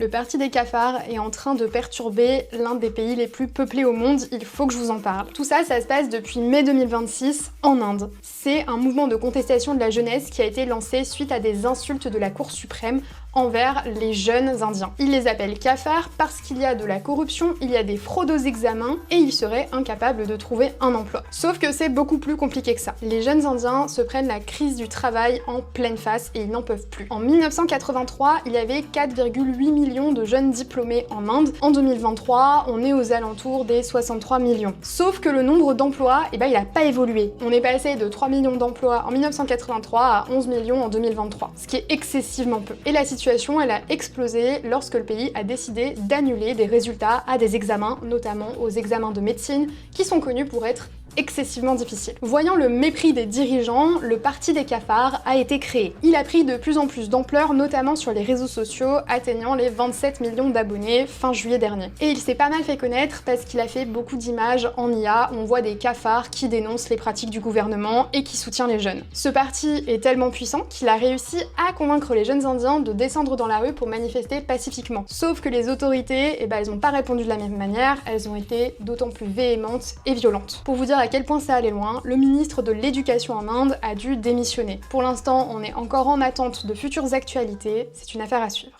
Le parti des cafards est en train de perturber l'un des pays les plus peuplés au monde, il faut que je vous en parle. Tout ça, ça se passe depuis mai 2026 en Inde. C'est un mouvement de contestation de la jeunesse qui a été lancé suite à des insultes de la Cour suprême envers les jeunes indiens. Ils les appellent cafards parce qu'il y a de la corruption, il y a des fraudes aux examens et ils seraient incapables de trouver un emploi. Sauf que c'est beaucoup plus compliqué que ça. Les jeunes indiens se prennent la crise du travail en pleine face et ils n'en peuvent plus. En 1983, il y avait 4,8 millions de jeunes diplômés en Inde. En 2023, on est aux alentours des 63 millions. Sauf que le nombre d'emplois, il n'a pas évolué. On est passé de 3 millions d'emplois en 1983 à 11 millions en 2023, ce qui est excessivement peu. Et la situation elle a explosé lorsque le pays a décidé d'annuler des résultats à des examens, notamment aux examens de médecine, qui sont connus pour être excessivement difficile. Voyant le mépris des dirigeants, le parti des cafards a été créé. Il a pris de plus en plus d'ampleur, notamment sur les réseaux sociaux, atteignant les 27 millions d'abonnés fin juillet dernier. Et il s'est pas mal fait connaître parce qu'il a fait beaucoup d'images en IA où on voit des cafards qui dénoncent les pratiques du gouvernement et qui soutient les jeunes. Ce parti est tellement puissant qu'il a réussi à convaincre les jeunes indiens de descendre dans la rue pour manifester pacifiquement. Sauf que les autorités, elles ont pas répondu de la même manière, elles ont été d'autant plus véhémentes et violentes. Pour vous dire à quel point ça allait loin, le ministre de l'Éducation en Inde a dû démissionner. Pour l'instant, on est encore en attente de futures actualités, c'est une affaire à suivre.